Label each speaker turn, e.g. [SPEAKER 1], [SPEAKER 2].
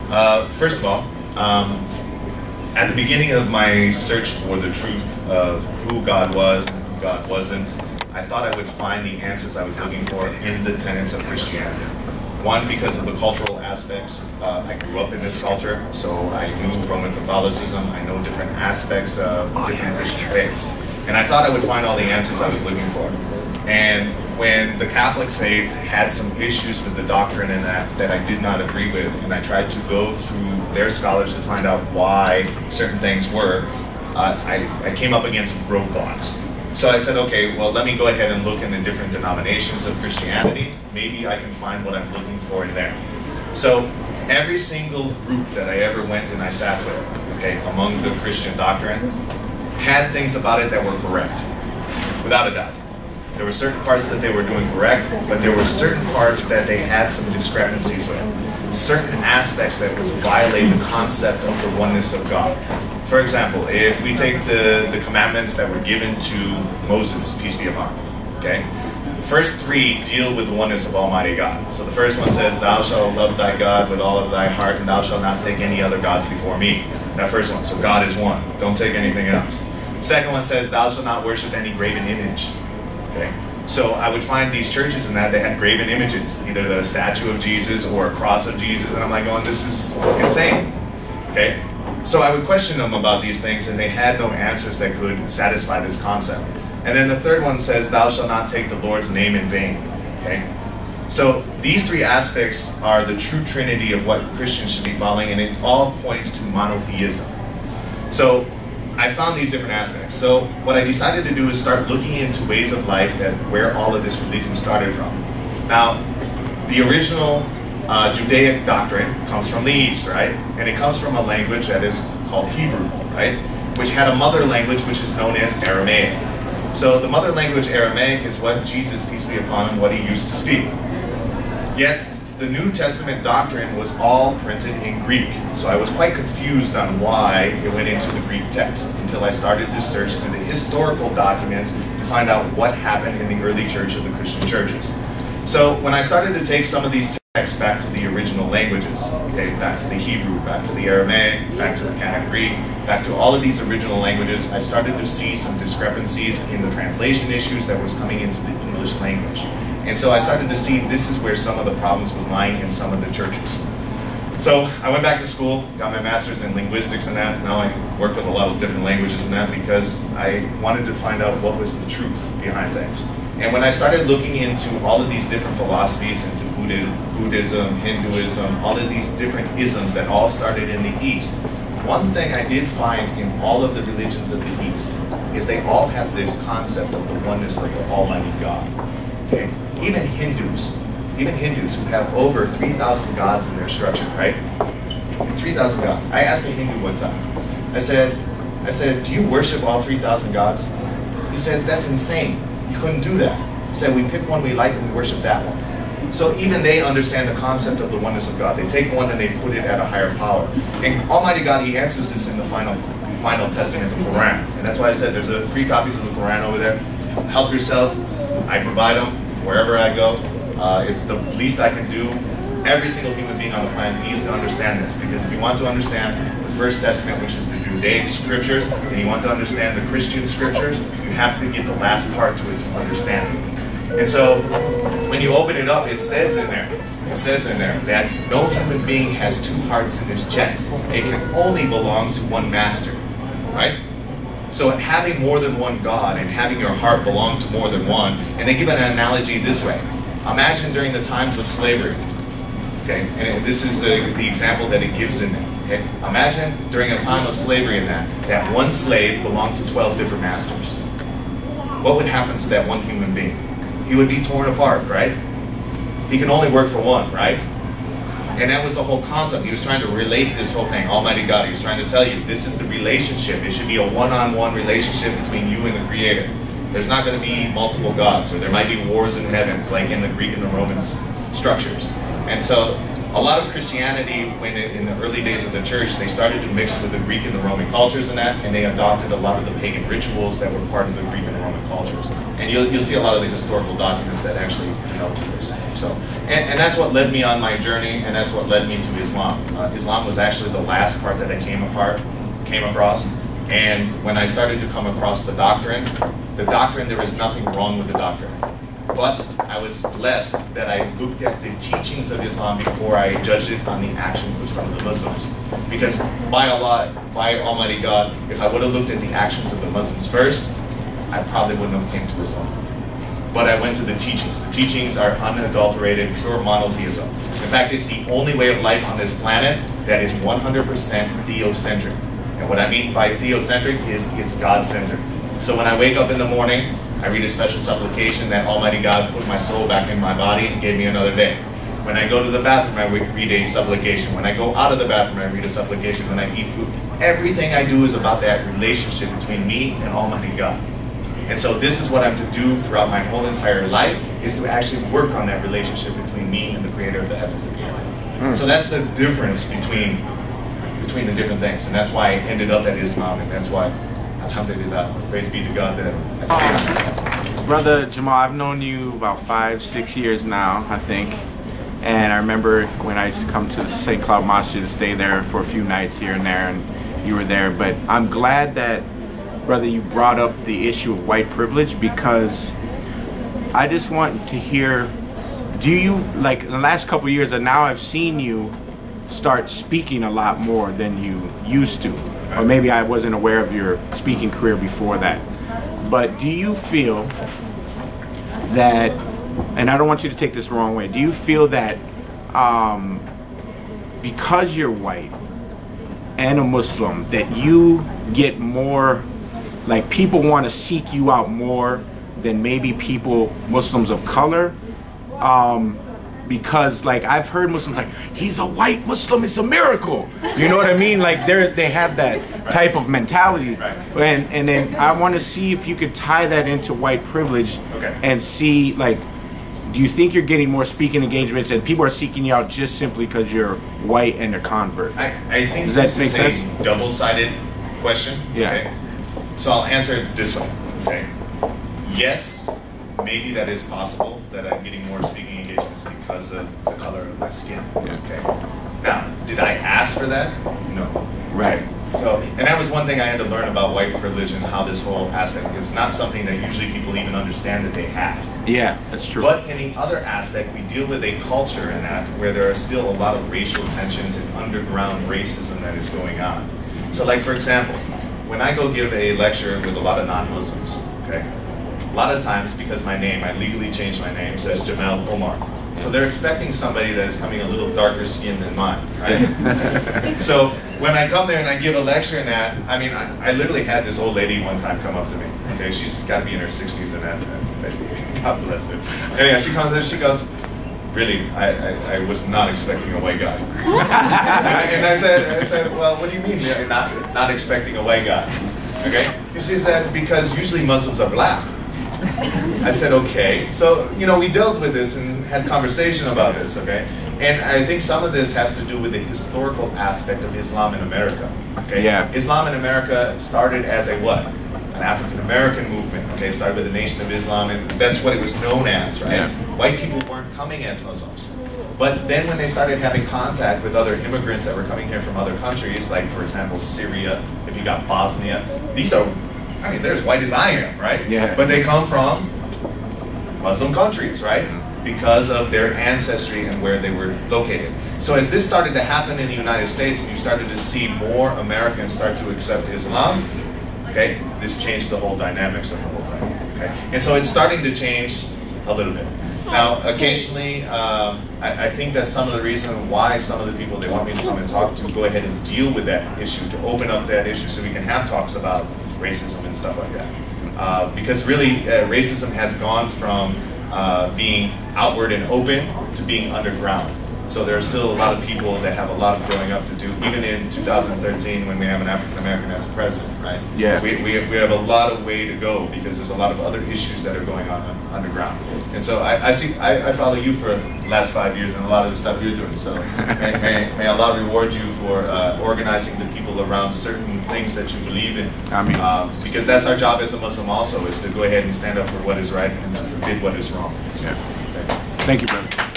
[SPEAKER 1] First of all, at the beginning of my search for the truth of who God was and who God wasn't, I thought I would find the answers I was looking for in the tenets of Christianity. One, because of the cultural aspects. I grew up in this culture, so I knew Roman Catholicism. I know different aspects of different Christian faiths. And I thought I would find all the answers I was looking for. And when the Catholic faith had some issues with the doctrine and that I did not agree with, and I tried to go through their scholars to find out why certain things were, I came up against roadblocks. So I said, okay, well, let me go ahead and look in the different denominations of Christianity. Maybe I can find what I'm looking for in there. So every single group that I ever went and I sat with, okay, among the Christian doctrine, had things about it that were correct, without a doubt. There were certain parts that they were doing correct, but there were certain parts that they had some discrepancies with. Certain aspects that would violate the concept of the oneness of God. For example, if we take the commandments that were given to Moses, peace be upon him, okay? The first three deal with the oneness of Almighty God. So the first one says, thou shalt love thy God with all of thy heart, and thou shalt not take any other gods before me. That first one, so God is one. Don't take anything else. The second one says, thou shalt not worship any graven image. Okay? So I would find these churches in that they had graven images, either the statue of Jesus or a cross of Jesus, and I'm like going, this is insane. Okay? So I would question them about these things, and they had no answers that could satisfy this concept. And then the third one says, thou shalt not take the Lord's name in vain. Okay? So these three aspects are the true trinity of what Christians should be following, and it all points to monotheism. So I found these different aspects. So what I decided to do is start looking into ways of life that where all of this religion started from. Now, the original Judaic doctrine comes from the East, right? And it comes from a language that is called Hebrew, right? Which had a mother language which is known as Aramaic. So the mother language Aramaic is what Jesus, peace be upon him, what he used to speak. Yet the New Testament doctrine was all printed in Greek. So I was quite confused on why it went into the Greek text until I started to search through the historical documents to find out what happened in the early church of the Christian churches. So when I started to take some of these texts back to the original languages, okay, back to the Hebrew, back to the Aramaic, back to the Canaanite Greek, back to all of these original languages, I started to see some discrepancies in the translation issues that was coming into the English language. And so I started to see this is where some of the problems was lying in some of the churches. So I went back to school, got my master's in linguistics and that. Now I work with a lot of different languages and that because I wanted to find out what was the truth behind things. And when I started looking into all of these different philosophies, into Buddhism, Hinduism, all of these different isms that all started in the East, one thing I did find in all of the religions of the East is they all have this concept of the oneness of the Almighty God. Okay? Even Hindus who have over 3,000 gods in their structure, right? 3,000 gods. I asked a Hindu one time. I said, do you worship all 3,000 gods? He said, that's insane. You couldn't do that. He said, we pick one we like and we worship that one. So even they understand the concept of the oneness of God. They take one and they put it at a higher power. And Almighty God, he answers this in the final testament, the Quran. And that's why I said there's free copies of the Quran over there. Help yourself. I provide them wherever I go. It's the least I can do. Every single human being on the planet needs to understand this, because if you want to understand the First Testament, which is the Judaic scriptures, and you want to understand the Christian scriptures, you have to get the last part to it to understand it. And so when you open it up, it says in there that no human being has two hearts in his chest. It can only belong to one master, right? So having more than one God and having your heart belong to more than one, and they give an analogy this way. Imagine during the times of slavery, okay, and this is the example that it gives in there. Okay? Imagine during a time of slavery in that one slave belonged to 12 different masters. What would happen to that one human being? He would be torn apart, right? He can only work for one, right? And that was the whole concept. He was trying to relate this whole thing. Almighty God, he was trying to tell you, this is the relationship. It should be a one-on-one relationship between you and the Creator. There's not going to be multiple gods, or there might be wars in heavens, like in the Greek and the Roman structures. And so a lot of Christianity, when in the early days of the church, they started to mix with the Greek and the Roman cultures and that, and they adopted a lot of the pagan rituals that were part of the Greek and Roman cultures. And you'll see a lot of the historical documents that actually denote to this. So, and that's what led me on my journey, and that's what led me to Islam. Islam was actually the last part that I came across. And when I started to come across the doctrine, there was nothing wrong with the doctrine. But I was blessed that I looked at the teachings of Islam before I judged it on the actions of some of the Muslims. Because by Allah, by Almighty God, if I would have looked at the actions of the Muslims first, I probably wouldn't have came to Islam. But I went to the teachings. The teachings are unadulterated, pure monotheism. In fact, it's the only way of life on this planet that is 100% theocentric. And what I mean by theocentric is it's God-centered. So when I wake up in the morning, I read a special supplication that Almighty God put my soul back in my body and gave me another day. When I go to the bathroom, I read a supplication. When I go out of the bathroom, I read a supplication. When I eat food, everything I do is about that relationship between me and Almighty God. And so this is what I'm to do throughout my whole entire life, is to actually work on that relationship between me and the Creator of the heavens and the earth. So that's the difference between the different things. And that's why I ended up at Islam, and that's why, alhamdulillah, praise be to God that I stayed.
[SPEAKER 2] Brother Jamal, I've known you about 5-6 years now, I think. And I remember when I used to come to the St. Cloud Mosque to stay there for a few nights here and there, and you were there. But I'm glad that, brother, you brought up the issue of white privilege, because I just want to hear, do you, like in the last couple of years, and now I've seen you start speaking a lot more than you used to. Or maybe I wasn't aware of your speaking career before that. But do you feel that, and I don't want you to take this the wrong way, do you feel that because you're white and a Muslim, that you get more, like people want to seek you out more than maybe people, Muslims of color? Because like I've heard Muslims like, he's a white Muslim, it's a miracle. You know what I mean? Like they have that type of mentality. And then I want to see if you could tie that into white privilege and see, like, do you think you're getting more speaking engagements and people are seeking you out just simply because you're white and a convert?
[SPEAKER 1] I think this is a double-sided question.
[SPEAKER 2] Yeah.
[SPEAKER 1] Okay? So I'll answer it this way. Okay. Yes, maybe that is possible, that I'm getting more speaking engagements because of the color of my skin. Okay. Now, did I ask for that? No.
[SPEAKER 2] Right.
[SPEAKER 1] So, and that was one thing I had to learn about white privilege and how this whole aspect, it's not something that usually people even understand that they have.
[SPEAKER 2] Yeah, that's true.
[SPEAKER 1] But in the other aspect, we deal with a culture in that where there are still a lot of racial tensions and underground racism that is going on. So like, for example, when I go give a lecture with a lot of non-Muslims, okay, a lot of times, because my name, I legally changed my name, says Jamal Omar. So they're expecting somebody that is coming a little darker skinned than mine, right? So when I come there and I give a lecture in that, I mean, I literally had this old lady one time come up to me. Okay, she's got to be in her 60s and that, God bless her. Anyway, she comes in, she goes, really, I was not expecting a white guy. and I said, well, what do you mean not expecting a white guy? Okay, and she said, because usually Muslims are black. I said, okay. So, you know, we dealt with this and had conversation about this, okay? And I think some of this has to do with the historical aspect of Islam in America, okay?
[SPEAKER 2] Yeah.
[SPEAKER 1] Islam in America started as a what? An African-American movement, okay? It started with the Nation of Islam, and that's what it was known as, right? Yeah. White people weren't coming as Muslims. But then when they started having contact with other immigrants that were coming here from other countries, like, for example, Syria, if you got Bosnia, these are, I mean, they're as white as I am, right?
[SPEAKER 2] Yeah.
[SPEAKER 1] But they come from Muslim countries, right? Because of their ancestry and where they were located. So as this started to happen in the United States, and you started to see more Americans start to accept Islam, okay, this changed the whole dynamics of the whole thing, okay? And so it's starting to change a little bit. Now, occasionally, I think that's some of the reason why some of the people, they want me to come and talk to go ahead and deal with that issue, to open up that issue so we can have talks about racism and stuff like that. Because really, racism has gone from being outward and open to being underground. So there are still a lot of people that have a lot of growing up to do, even in 2013 when we have an African American as a president, right?
[SPEAKER 2] Yeah.
[SPEAKER 1] We have a lot of way to go because there's a lot of other issues that are going on underground. And so I follow you for the last 5 years and a lot of the stuff you're doing. So may Allah reward you for organizing the people around certain things that you believe in.
[SPEAKER 2] I mean,
[SPEAKER 1] because that's our job as a Muslim also, is to go ahead and stand up for what is right and to forbid what is wrong. So,
[SPEAKER 2] yeah. Thank you, brother.